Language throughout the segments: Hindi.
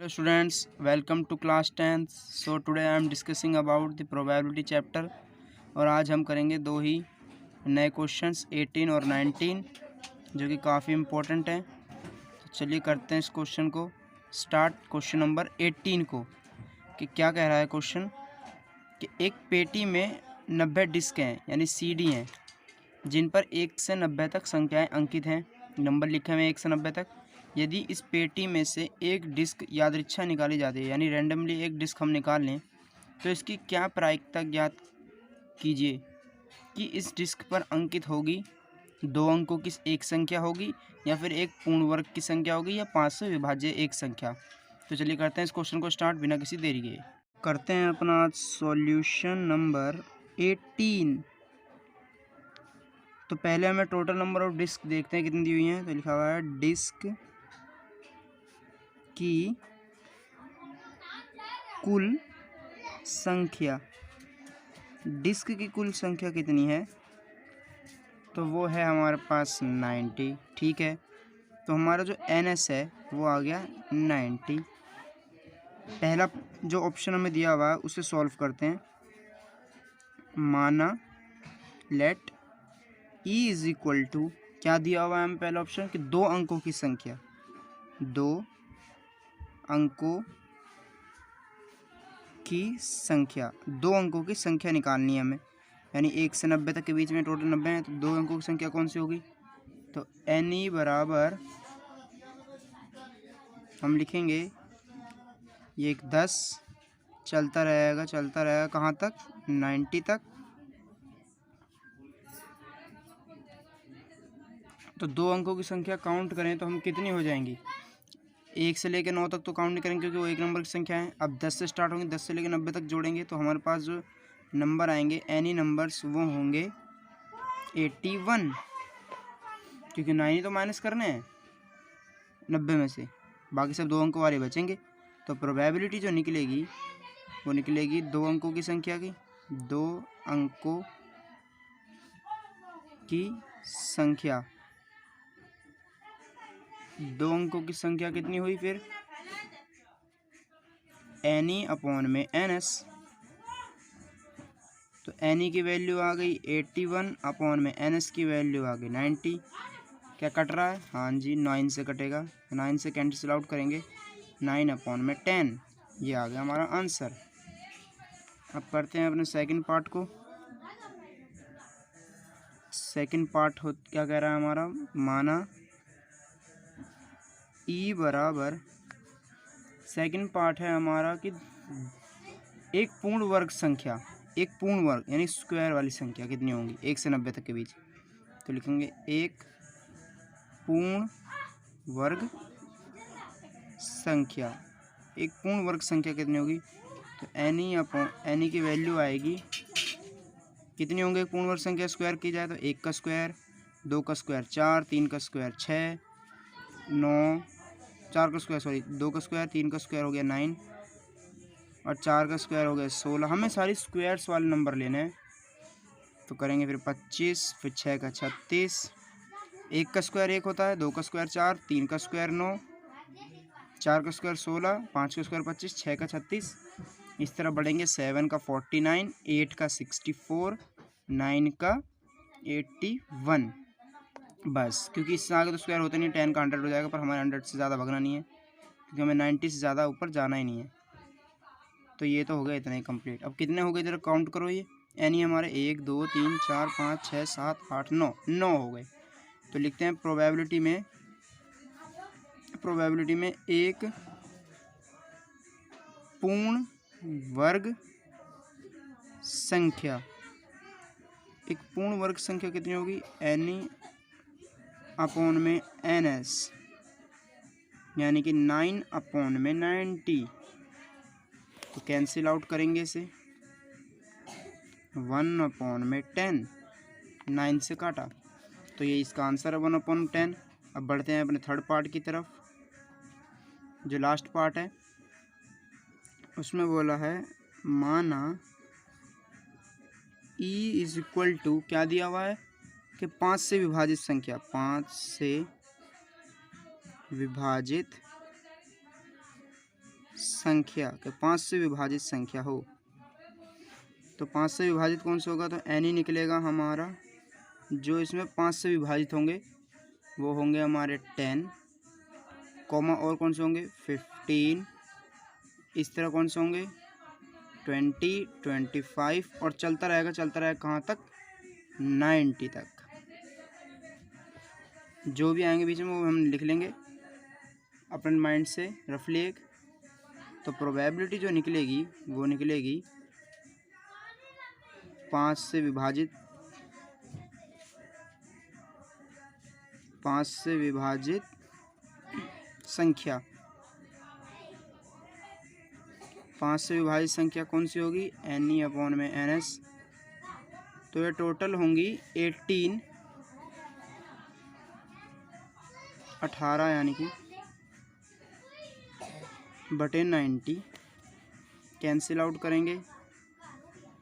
students, welcome to class 10th. So today I am discussing about the probability chapter और आज हम करेंगे दो ही नए क्वेश्चंस 18 और 19 जो कि काफ़ी इम्पोर्टेंट हैं। तो चलिए करते हैं इस क्वेश्चन को स्टार्ट। क्वेश्चन नंबर 18 को कि क्या कह रहा है क्वेश्चन कि एक पेटी में 90 डिस्क हैं यानी सीडी हैं जिन पर 1 से 90 तक संख्याएं अंकित हैं। नंबर लिखे हुए 1 से 90 तक। यदि इस पेटी में से एक डिस्क यादृच्छा निकाली जाती है यानी रैंडमली एक डिस्क हम निकाल लें तो इसकी क्या प्रायिकता ज्ञात कीजिए कि इस डिस्क पर अंकित होगी 2 अंकों की एक संख्या होगी या फिर एक पूर्ण वर्ग की संख्या होगी या 5 से विभाज्य एक संख्या। तो चलिए करते हैं इस क्वेश्चन को स्टार्ट बिना किसी देरी के। करते हैं अपना सॉल्यूशन नंबर 18। तो पहले हमें टोटल नंबर ऑफ डिस्क देखते हैं कितनी दी हुई हैं। तो लिखा हुआ है डिस्क की कुल संख्या। डिस्क की कुल संख्या कितनी है तो वो है हमारे पास 90। ठीक है, तो हमारा जो NS है वो आ गया 90। पहला जो ऑप्शन हमें दिया हुआ है उसे सॉल्व करते हैं। माना let E is equal to क्या दिया हुआ है हमें पहला ऑप्शन कि 2 अंकों की संख्या, 2 अंकों की संख्या, 2 अंकों की संख्या निकालनी है हमें यानी 1 से 90 तक के बीच में टोटल 90 है तो 2 अंकों की संख्या कौन सी होगी। तो NE बराबर हम लिखेंगे ये एक 10 चलता रहेगा कहाँ तक 90 तक। तो 2 अंकों की संख्या काउंट करें तो हम कितनी हो जाएंगी, 1 से लेकर 9 तक तो काउंट नहीं करेंगे क्योंकि वो एक नंबर की संख्या है। अब 10 से स्टार्ट होंगे, 10 से लेकर 90 तक जोड़ेंगे तो हमारे पास जो नंबर आएंगे एनी नंबर्स वो होंगे 81 क्योंकि 9 तो माइनस करने हैं 90 में से, बाकी सब 2 अंकों वाले बचेंगे। तो प्रोबेबिलिटी जो निकलेगी वो निकलेगी 2 अंकों की संख्या की, 2 अंकों की संख्या, 2 अंकों की संख्या कितनी हुई फिर एनी अपॉन में NS। तो एनी की वैल्यू आ गई 81 अपॉन में NS की वैल्यू आ गई 90। क्या कट रहा है, हाँ जी 9 से कटेगा, 9 से कैंसिल आउट करेंगे, 9 अपॉन में 10। ये आ गया हमारा आंसर। अब करते हैं अपने सेकंड पार्ट को। सेकंड पार्ट हो क्या कह रहा है हमारा, माना E बराबर, सेकंड पार्ट है हमारा कि एक पूर्ण वर्ग संख्या, एक पूर्ण वर्ग यानी स्क्वायर वाली संख्या कितनी होंगी 1 से 90 तक के बीच। तो लिखेंगे एक पूर्ण वर्ग संख्या, एक पूर्ण वर्ग संख्या कितनी होगी तो एनी अपॉन एनी की वैल्यू आएगी कितनी होंगे पूर्ण वर्ग संख्या स्क्वायर की जाए तो 1 का स्क्वायर, 2 का स्क्वायर 4, 3 का स्क्वायर 6, 9, 4 का स्क्वायर सॉरी 2 का स्क्वायर, 3 का स्क्वायर हो गया 9 और 4 का स्क्वायर हो गया 16। हमें सारी स्क्वायर्स वाले नंबर लेने हैं तो करेंगे फिर 25, फिर 6 का 36, 1 का स्क्वायर 1 होता है, 2 का स्क्वायर 4, 3 का स्क्वायर 9, 4 का स्क्वायर 16, 5 का स्क्वायर 25, 6 का 36। इस तरह बढ़ेंगे 7 का 49, 8 का 64, 9 का 81। बस क्योंकि इससे आगे तो स्क्वायर होते नहीं, 10 का 100 हो जाएगा पर हमारे 100 से ज़्यादा भगना नहीं है क्योंकि हमें 90 से ज़्यादा ऊपर जाना ही नहीं है। तो ये तो हो गया इतना ही कंप्लीट। अब कितने हो गए जरा काउंट करो, ये यानी हमारे 1 2 3 4 5 6 7 8 9 9 हो गए। तो लिखते हैं प्रोबेबिलिटी में एक पूर्ण वर्ग संख्या, एक पूर्ण वर्ग संख्या कितनी होगी एनी अपॉन में NS यानी कि 9 अपॉन में 90। तो कैंसिल आउट करेंगे इसे, 1 अपॉन में 10, 9 से काटा तो ये इसका आंसर है 1 अपॉन 10। अब बढ़ते हैं अपने थर्ड पार्ट की तरफ। जो लास्ट पार्ट है उसमें बोला है माना E इज इक्वल टू क्या दिया हुआ है कि 5 से विभाजित संख्या, 5 से विभाजित संख्या के 5 से विभाजित संख्या हो, तो 5 से विभाजित कौन सा होगा, तो एन ही निकलेगा हमारा। जो इसमें 5 से विभाजित होंगे वो होंगे हमारे 10, कॉमा और कौन से होंगे 15, इस तरह कौन से होंगे 20, 25 और चलता रहेगा कहाँ तक 90 तक। जो भी आएंगे बीच में वो हम लिख लेंगे अपने माइंड से रफली एक। तो प्रोबेबिलिटी जो निकलेगी वो निकलेगी 5 से विभाजित संख्या। 5 से विभाजित संख्या कौन सी होगी, एन ई अपॉन में एन एस। तो ये टोटल होंगी 18 यानी कि बटे 90। कैंसिल आउट करेंगे,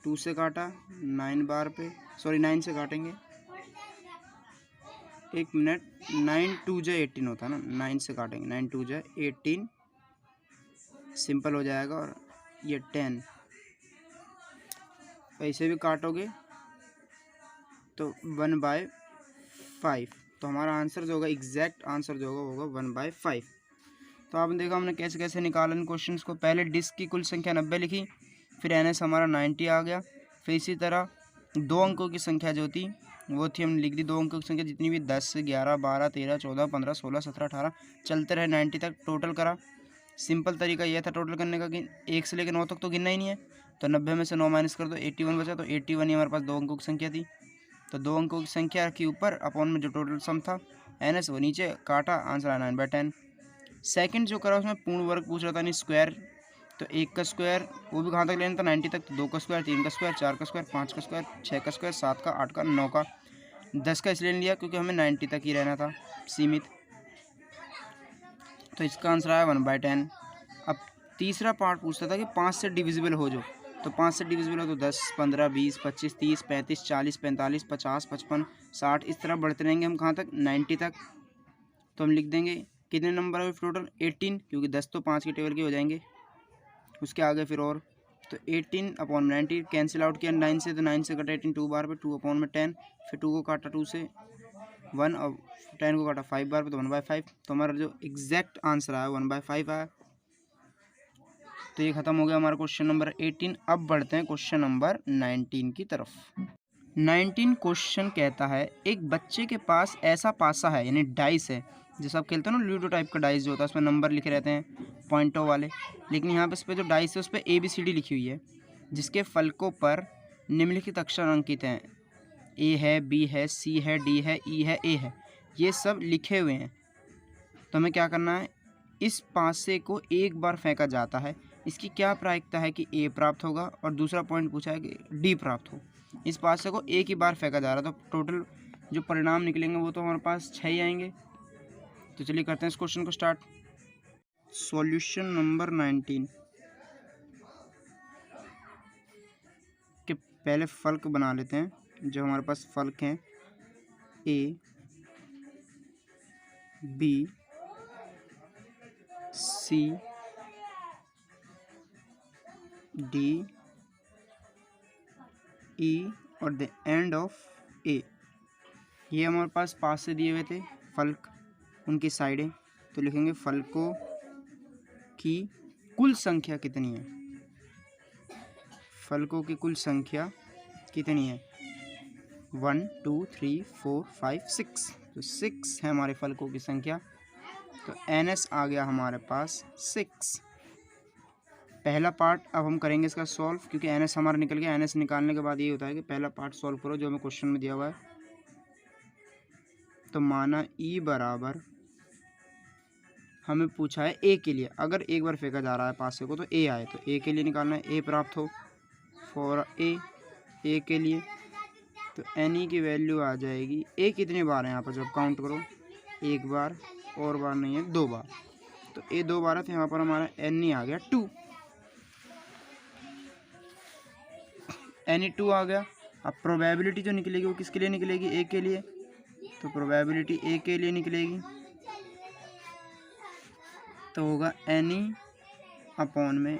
2 से काटा 9 बार पे, सॉरी 9 से काटेंगे, 1 मिनट, 9 2 जा 18 होता है ना, 9 से काटेंगे, 9 2 जा 18 सिंपल हो जाएगा। और ये 10 ऐसे भी काटोगे तो 1/5। तो हमारा आंसर जो होगा, एग्जैक्ट आंसर जो होगा 1/5। तो आपने देखा हमने कैसे कैसे निकाला इन क्वेश्चंस को। पहले डिस्क की कुल संख्या 90 लिखी, फिर एन एस हमारा 90 आ गया। फिर इसी तरह 2 अंकों की संख्या जो थी वो थी, हमने लिख दी 2 अंकों की संख्या जितनी भी 10, 11, 12, 13, 14, 15, 16, 17, 18 चलते रहे 90 तक टोटल करा। सिंपल तरीका यह था टोटल करने का कि 1 से लेकर 9 तक तो गिनना ही नहीं है, तो 90 में से 9 माइनस कर दो, 81 बचा। तो 81 ही हमारे पास 2 अंकों की संख्या थी। तो 2 अंकों की संख्या के ऊपर अपॉन में जो टोटल सम था एन एस वो नीचे काटा, आंसर आया 9/10। सेकंड जो करा उसमें पूर्ण वर्ग पूछ रहा था, नहीं स्क्वायर। तो 1 का स्क्वायर वो भी कहाँ तक लेना था 90 तक। तो 2 का स्क्वायर, 3 का स्क्वायर, 4 का स्क्वायर, 5 का स्क्वायर, 6 का स्क्वायर, 7 का, 8 का, 9 का, 10 का इसलिए लिया क्योंकि हमें 90 तक ही रहना था सीमित। तो इसका आंसर आया 1/10। अब तीसरा पार्ट पूछता था कि 5 से डिविजिबल हो जो। तो 5 से डिविजिबल हो तो 10, 15, 20, 25, 30, 35, 40, 45, 50, 55, 60 इस तरह बढ़ते रहेंगे हम कहाँ तक 90 तक। तो हम लिख देंगे कितने नंबर है टोटल 18, क्योंकि 10 तो 5 के टेबल के हो जाएंगे, उसके आगे फिर और। तो 18/90 कैंसिल आउट किया 9 से, तो 9 से कटा 18 2 बार पे, 2/10, फिर 2 को काटा 2 से 1 और 10 को काटा 5 बार पे, तो 1/5। तो हमारा जो एग्जैक्ट आंसर आया 1/5 आया। तो ये खत्म हो गया हमारा क्वेश्चन नंबर 18। अब बढ़ते हैं क्वेश्चन नंबर 19 की तरफ। 19 क्वेश्चन कहता है एक बच्चे के पास ऐसा पासा है, यानी डाइस है, जैसे आप खेलते हो ना लूडो टाइप का डाइस जो होता है, उसमें नंबर लिखे रहते हैं पॉइंटों वाले। लेकिन यहाँ पे इस पर जो डाइस है उस पर ABCD लिखी हुई है, जिसके फलकों पर निम्नलिखित अक्षर अंकित हैं। A है, B है, C है, D है, E है, A है, ये सब लिखे हुए हैं। तो हमें क्या करना है, इस पासे को एक बार फेंका जाता है, इसकी क्या प्रायिकता है कि A प्राप्त होगा, और दूसरा पॉइंट पूछा है कि D प्राप्त हो। इस पासे को एक ही बार फेंका जा रहा है, तो टोटल जो परिणाम निकलेंगे वो तो हमारे पास 6 ही आएंगे। तो चलिए करते हैं इस क्वेश्चन को स्टार्ट। सॉल्यूशन नंबर 19 के पहले फल्क बना लेते हैं। जो हमारे पास फल्क हैं A, B, C, D, E और द एंड ऑफ A। ये हमारे पास से दिए हुए थे फल्क, उनकी साइडें। तो लिखेंगे फल्कों की कुल संख्या कितनी है, फल्कों की कुल संख्या कितनी है 1 2 3 4 5 6। तो 6 है हमारे फल्कों की संख्या। तो NS आ गया हमारे पास 6। पहला पार्ट अब हम करेंगे इसका सॉल्व, क्योंकि NS हमारा निकल गया। NS निकालने के बाद ये होता है कि पहला पार्ट सॉल्व करो जो हमें क्वेश्चन में दिया हुआ है। तो माना E बराबर, हमें पूछा है A के लिए, अगर एक बार फेंका जा रहा है पासे को तो A आए, तो A के लिए निकालना है, A प्राप्त हो फॉर A के लिए। तो NE की वैल्यू आ जाएगी, A कितने बार है यहाँ पर जब काउंट करो, एक बार और बार नहीं है 2 बार। तो A 2 बार है, तो यहाँ पर हमारा NE आ गया 2, NE 2 आ गया। अब प्रोबेबिलिटी जो निकलेगी वो किसके लिए निकलेगी, A के लिए। तो प्रोबेबिलिटी A के लिए निकलेगी, तो होगा NE अपॉन में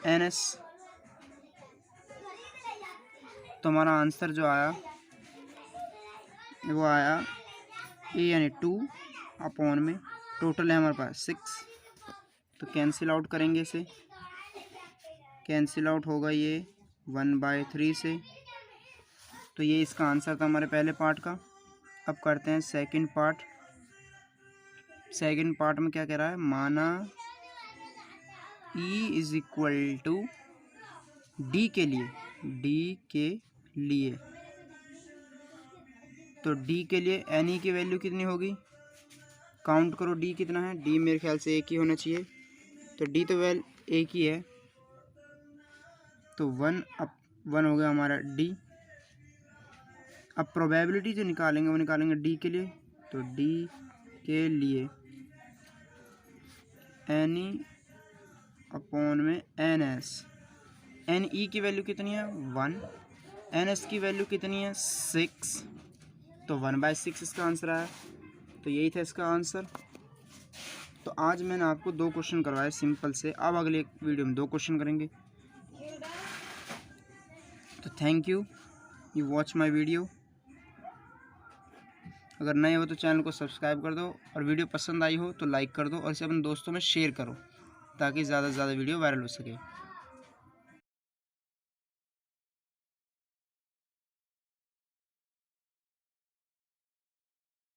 एन एस। तो हमारा आंसर जो आया वो आया ए यानी 2 अपॉन में टोटल है हमारे पास 6। तो कैंसिल आउट करेंगे इसे, कैंसिल आउट होगा ये 1/3 से। तो ये इसका आंसर था हमारे पहले पार्ट का। अब करते हैं सेकंड पार्ट। सेकंड पार्ट में क्या कह रहा है, माना E is equal to D के लिए, डी के लिए, तो डी के लिए एन ई की वैल्यू कितनी होगी, काउंट करो डी कितना है। डी मेरे ख्याल से एक ही होना चाहिए, तो डी तो वेल एक ही है, तो 1 हो गया हमारा डी। अब प्रोबेबिलिटी जो निकालेंगे वो निकालेंगे डी के लिए, तो डी के लिए एन ई अपॉन में एन एस। एन ई की वैल्यू कितनी है 1, एन एस की वैल्यू कितनी है 6, तो 1/6 इसका आंसर आया। तो यही था इसका आंसर। तो आज मैंने आपको 2 क्वेश्चन करवाए सिंपल से। अब अगले वीडियो में 2 क्वेश्चन करेंगे। तो thank you watch my video. अगर नए हो तो चैनल को सब्सक्राइब कर दो, और वीडियो पसंद आई हो तो लाइक कर दो, और इसे अपने दोस्तों में शेयर करो ताकि ज़्यादा से ज़्यादा वीडियो वायरल हो सके।